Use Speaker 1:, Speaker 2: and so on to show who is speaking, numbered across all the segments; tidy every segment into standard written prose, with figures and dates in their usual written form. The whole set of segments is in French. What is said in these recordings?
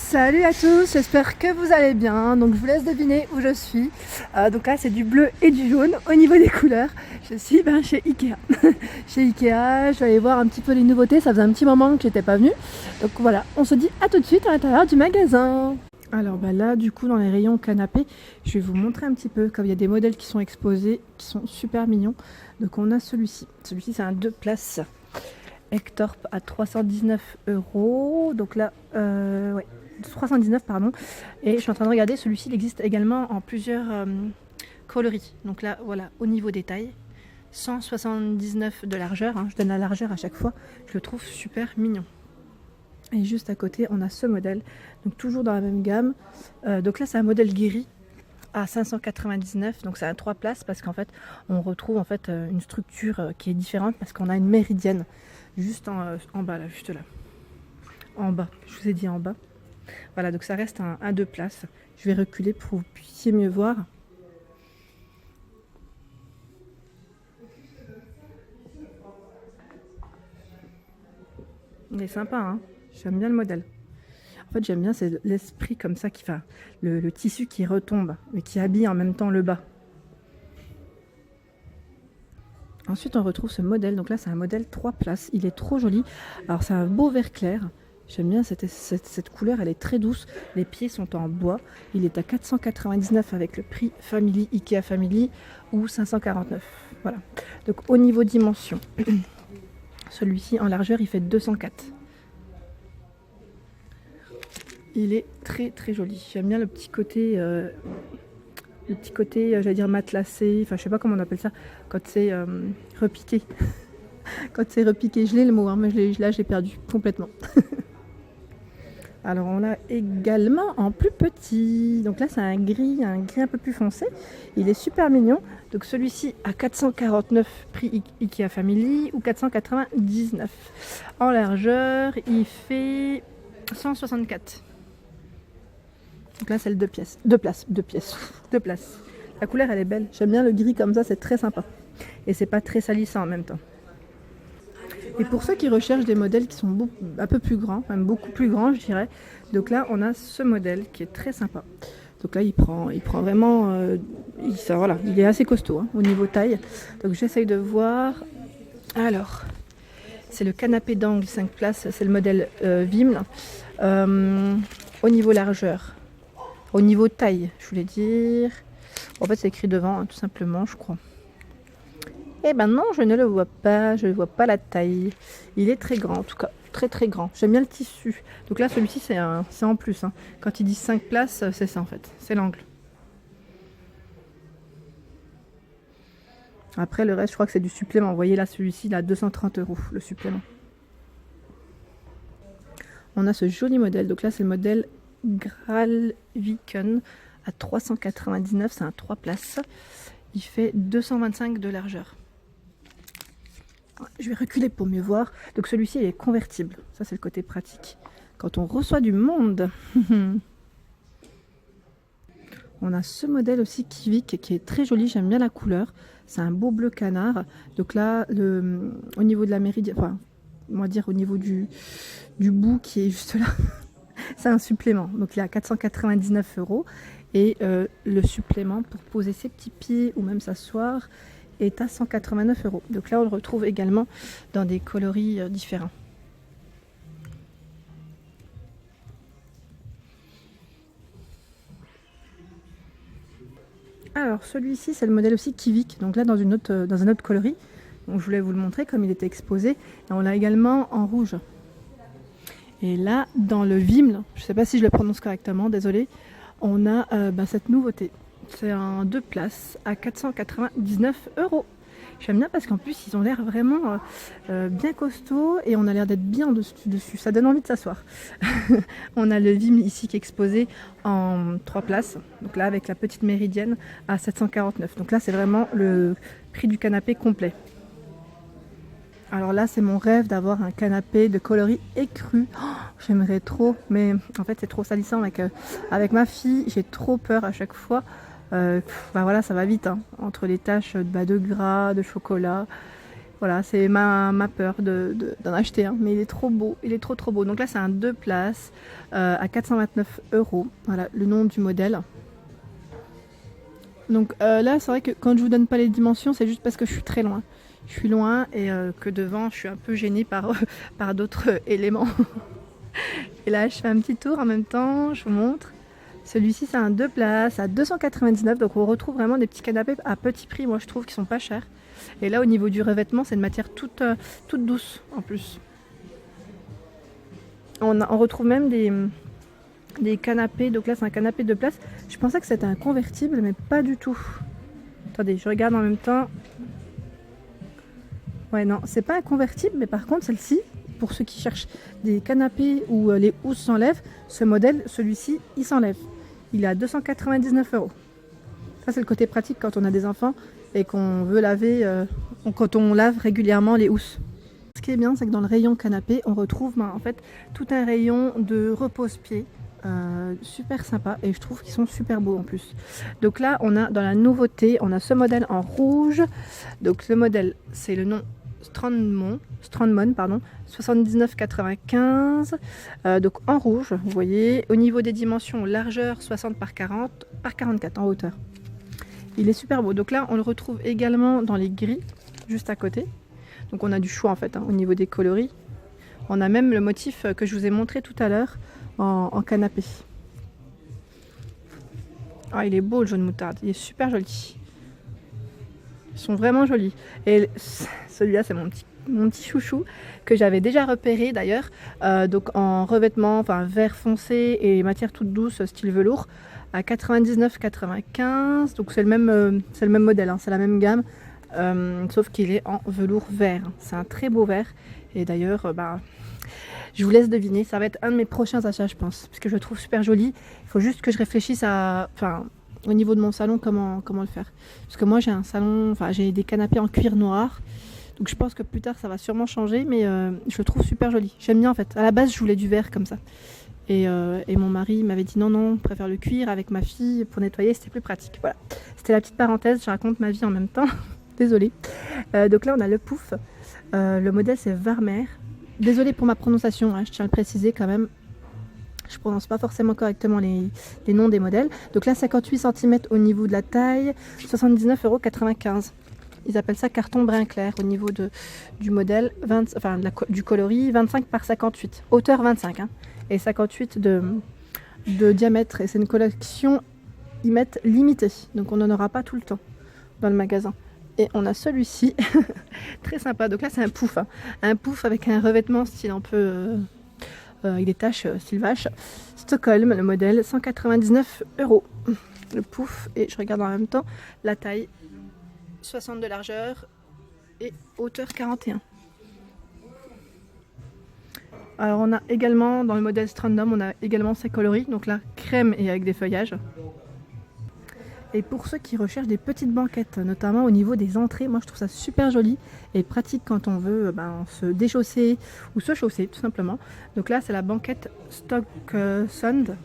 Speaker 1: Salut à tous, j'espère que vous allez bien. Donc je vous laisse deviner où je suis. Donc là c'est du bleu et du jaune au niveau des couleurs. Je suis chez Ikea. Chez Ikea, je vais aller voir un petit peu les nouveautés. Ça faisait un petit moment que j'étais pas venue. Donc voilà, on se dit à tout de suite à l'intérieur du magasin. Alors là du coup dans les rayons canapé, je vais vous montrer un petit peu comme il y a des modèles qui sont exposés, qui sont super mignons. Donc on a celui-ci. Celui-ci c'est un 2 places. Hectorp à 319 €. Donc là, ouais, 319 pardon. Et je suis en train de regarder, celui-ci il existe également en plusieurs coloris. Donc là, voilà, au niveau des tailles, 179 de largeur. Je donne la largeur à chaque fois. Je le trouve super mignon. Et juste à côté, on a ce modèle. Donc toujours dans la même gamme. Donc là, c'est un modèle guéri à 599, donc c'est à 3 places parce qu'en fait on retrouve en fait une structure qui est différente parce qu'on a une méridienne juste en bas là, juste là, en bas, je vous ai dit en bas. Voilà, donc ça reste un 2 places. Je vais reculer pour que vous puissiez mieux voir. Il est sympa, hein, j'aime bien le modèle. En fait, j'aime bien, c'est l'esprit comme ça qui fait le tissu qui retombe, mais qui habille en même temps le bas. Ensuite, on retrouve ce modèle. Donc là, c'est un modèle 3 places. Il est trop joli. Alors, c'est un beau vert clair. J'aime bien cette couleur. Elle est très douce. Les pieds sont en bois. Il est à 499 avec le prix Family, Ikea Family, ou 549. Voilà. Donc, au niveau dimension, celui-ci en largeur, il fait 204. Il est très très joli. J'aime bien le petit côté, j'allais dire matelassé. Enfin, je sais pas comment on appelle ça quand c'est repiqué. Quand c'est repiqué, je l'ai le mot, hein, mais là j'ai perdu complètement. Alors on l'a également en plus petit. Donc là c'est un gris un peu plus foncé. Il est super mignon. Donc celui-ci à 449 prix Ikea Family ou 499. En largeur, il fait 164. Donc là c'est le 2 pièces. 2 places. 2 pièces. 2 places. La couleur elle est belle. J'aime bien le gris comme ça, c'est très sympa. Et c'est pas très salissant en même temps. Et pour ceux qui recherchent des modèles qui sont un peu plus grands, même beaucoup plus grands je dirais, donc là on a ce modèle qui est très sympa. Donc là il prend vraiment, voilà, il est assez costaud au niveau taille. Donc j'essaye de voir. Alors, c'est le canapé d'angle 5 places, c'est le modèle Vimle. Au niveau largeur, au niveau taille, je voulais dire. En fait c'est écrit devant, tout simplement, je crois. Eh ben non, je ne le vois pas, je ne vois pas la taille. Il est très grand, en tout cas, très très grand. J'aime bien le tissu. Donc là, celui-ci, c'est en plus. Quand il dit 5 places, c'est ça en fait, c'est l'angle. Après, le reste, je crois que c'est du supplément. Vous voyez là, celui-ci, il a 230 €, le supplément. On a ce joli modèle. Donc là, c'est le modèle Gralviken à 399, c'est un 3 places. Il fait 225 de largeur. Je vais reculer pour mieux voir. Donc celui-ci il est convertible. Ça c'est le côté pratique. Quand on reçoit du monde. On a ce modèle aussi Kivik qui est très joli. J'aime bien la couleur. C'est un beau bleu canard. Donc là, au niveau de la méridienne, enfin, on va dire au niveau du bout qui est juste là, c'est un supplément. Donc il est à 499 €. Et le supplément pour poser ses petits pieds ou même s'asseoir est à 189 €. Donc là on le retrouve également dans des coloris différents. Alors celui-ci c'est le modèle aussi Kivik, donc là dans un autre coloris. Donc je voulais vous le montrer comme il était exposé. Et on l'a également en rouge. Et là dans le Vimle, je ne sais pas si je le prononce correctement, désolé, on a cette nouveauté. C'est un 2 places à 499 €. J'aime bien parce qu'en plus ils ont l'air vraiment bien costauds et on a l'air d'être bien dessus. Ça donne envie de s'asseoir. On a le Vim ici qui est exposé en 3 places. Donc là avec la petite méridienne à 749. Donc là c'est vraiment le prix du canapé complet. Alors là c'est mon rêve d'avoir un canapé de coloris écru. Oh, j'aimerais trop, mais en fait c'est trop salissant avec ma fille. J'ai trop peur à chaque fois. Voilà, ça va vite entre les taches de gras, de chocolat Voilà, c'est ma peur d'en acheter un, mais il est trop beau, il est trop beau. Donc là c'est un 2 places à 429 €. Voilà le nom du modèle. Donc là c'est vrai que quand je vous donne pas les dimensions, c'est juste parce que je suis très loin. Je suis loin et que devant je suis un peu gênée par, par d'autres éléments. Et là je fais un petit tour en même temps, je vous montre. Celui-ci c'est un 2 places à 299 €, donc on retrouve vraiment des petits canapés à petit prix, moi je trouve qu'ils sont pas chers. Et là au niveau du revêtement c'est une matière toute douce en plus. On retrouve même des canapés, donc là c'est un canapé de place. Je pensais que c'était un convertible mais pas du tout. Attendez, je regarde en même temps. Ouais non, c'est pas un convertible, mais par contre celle-ci, pour ceux qui cherchent des canapés où les housses s'enlèvent, ce modèle, celui-ci, il s'enlève. Il est à 299 €. Ça c'est le côté pratique quand on a des enfants et qu'on veut laver, quand on lave régulièrement les housses. Ce qui est bien, c'est que dans le rayon canapé, on retrouve en fait tout un rayon de repose-pied. Super sympa et je trouve qu'ils sont super beaux en plus. Donc là on a dans la nouveauté, on a ce modèle en rouge. Donc le modèle c'est le nom Strandmon pardon, 79,95 donc en rouge, vous voyez. Au niveau des dimensions, largeur 60 par 40 par 44 en hauteur. Il est super beau. Donc là on le retrouve également dans les gris juste à côté. Donc on a du choix en fait au niveau des coloris. On a même le motif que je vous ai montré tout à l'heure en canapé. Ah, il est beau le jaune moutarde, il est super joli. Ils sont vraiment jolis. Et celui-là c'est mon petit chouchou que j'avais déjà repéré d'ailleurs. Donc en revêtement, enfin vert foncé et matière toute douce style velours à 99,95 €. Donc c'est le même modèle, c'est la même gamme. Sauf qu'il est en velours vert. C'est un très beau vert. Et d'ailleurs, je vous laisse deviner. Ça va être un de mes prochains achats, je pense. Parce que je le trouve super joli. Il faut juste que je réfléchisse au niveau de mon salon, comment le faire. Parce que moi, j'ai un salon, j'ai des canapés en cuir noir. Donc je pense que plus tard, ça va sûrement changer. Mais je le trouve super joli. J'aime bien en fait. À la base, je voulais du vert comme ça. Et mon mari m'avait dit non, je préfère le cuir avec ma fille pour nettoyer. C'était plus pratique. Voilà. C'était la petite parenthèse. Je raconte ma vie en même temps. Désolée. Donc là on a le pouf. Le modèle c'est Varmer. Désolée pour ma prononciation, je tiens à le préciser quand même. Je prononce pas forcément correctement les noms des modèles. Donc là 58 cm au niveau de la taille, 79,95 €. Ils appellent ça carton brun clair au niveau du modèle, du coloris 25 par 58. Hauteur 25 et 58 de diamètre. Et c'est une collection, ils mettent limitée. Donc on n'en aura pas tout le temps dans le magasin. Et on a celui-ci, très sympa. Donc là c'est un pouf, un pouf avec un revêtement style un peu, avec des taches style vache. Stockholm, le modèle, 199 €. Le pouf, et je regarde en même temps la taille, 60 de largeur et hauteur 41. Alors on a également, dans le modèle Strandom, on a également ces coloris. Donc là, crème et avec des feuillages. Et pour ceux qui recherchent des petites banquettes, notamment au niveau des entrées, moi je trouve ça super joli et pratique quand on veut se déchausser ou se chausser tout simplement. Donc là c'est la banquette Stocksund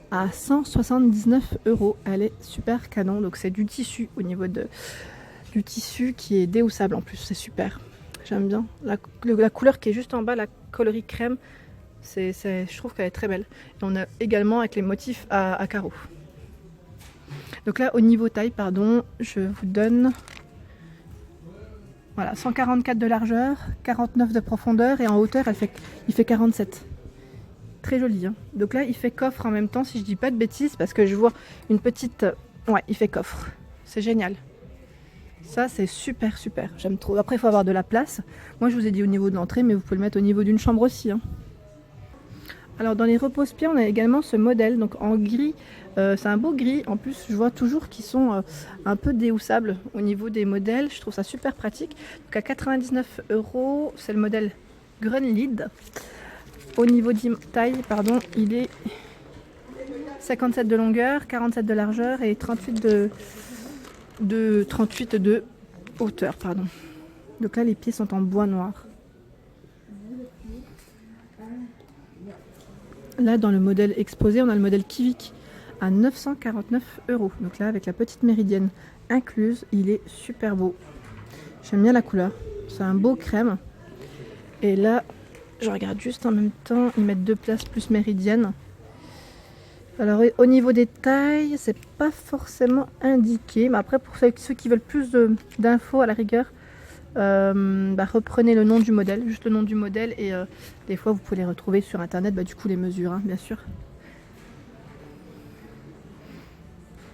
Speaker 1: à 179 €. Elle est super canon, donc c'est du tissu au niveau du tissu qui est déhoussable en plus, c'est super. J'aime bien la couleur qui est juste en bas, la coloris crème, je trouve qu'elle est très belle. Et on a également avec les motifs à carreaux. Donc là au niveau taille, je vous donne 144 de largeur, 49 de profondeur et en hauteur il fait 47. Très joli Donc là il fait coffre en même temps si je dis pas de bêtises, parce que je vois une petite... Ouais, il fait coffre. C'est génial. Ça c'est super, j'aime trop. Après il faut avoir de la place. Moi je vous ai dit au niveau de l'entrée, mais vous pouvez le mettre au niveau d'une chambre aussi Alors dans les repose-pieds on a également ce modèle, donc en gris. C'est un beau gris, en plus je vois toujours qu'ils sont un peu déhoussables au niveau des modèles. Je trouve ça super pratique. Donc à 99 €, c'est le modèle Grunlid. Au niveau de taille, il est 57 de longueur, 47 de largeur et 38 de hauteur. Donc là les pieds sont en bois noir. Là dans le modèle exposé on a le modèle Kivik à 949 €. Donc là avec la petite méridienne incluse, il est super beau. J'aime bien la couleur, C'est un beau crème. Et là, je regarde juste en même temps, ils mettent 2 places plus méridienne. Alors au niveau des tailles, c'est pas forcément indiqué. Mais après, pour ceux qui veulent plus d'infos à la rigueur, reprenez le nom du modèle, juste le nom du modèle. Et des fois, vous pouvez les retrouver sur internet, du coup les mesures, hein, bien sûr.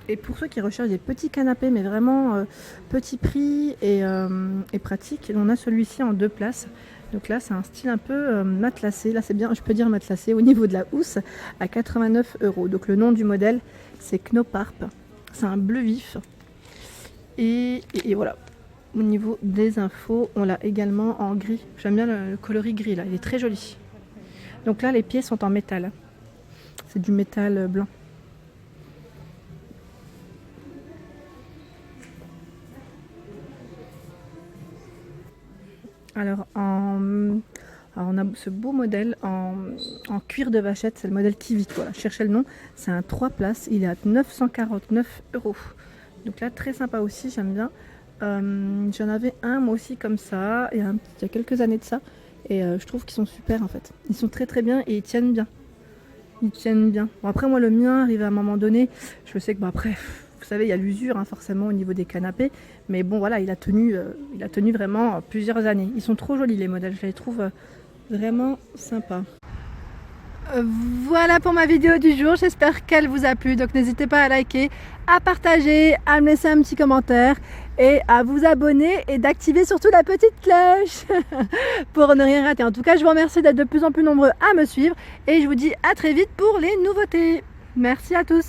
Speaker 1: Et pour ceux qui recherchent des petits canapés, mais vraiment petit prix et pratique, on a celui-ci en 2 places. Donc là, c'est un style un peu matelassé. Là, c'est bien, je peux dire matelassé au niveau de la housse à 89 €. Donc le nom du modèle, c'est Knoparp. C'est un bleu vif. Et voilà. Au niveau des infos, on l'a également en gris. J'aime bien le coloris gris là, il est très joli. Donc là, les pieds sont en métal. C'est du métal blanc. Alors, on a ce beau modèle en cuir de vachette, c'est le modèle Kivit, voilà, cherchez le nom, c'est un 3 places, il est à 949 €. Donc là, très sympa aussi, j'aime bien. J'en avais un moi aussi comme ça, il y a quelques années de ça, et je trouve qu'ils sont super en fait. Ils sont très très bien et ils tiennent bien. Ils tiennent bien. Bon, après, moi, le mien arrive à un moment donné, je sais que après... Vous savez, il y a l'usure forcément au niveau des canapés. Mais bon, voilà, il a tenu vraiment plusieurs années. Ils sont trop jolis les modèles, je les trouve vraiment sympas. Voilà pour ma vidéo du jour, j'espère qu'elle vous a plu. Donc n'hésitez pas à liker, à partager, à me laisser un petit commentaire et à vous abonner et d'activer surtout la petite cloche pour ne rien rater. En tout cas, je vous remercie d'être de plus en plus nombreux à me suivre et je vous dis à très vite pour les nouveautés. Merci à tous.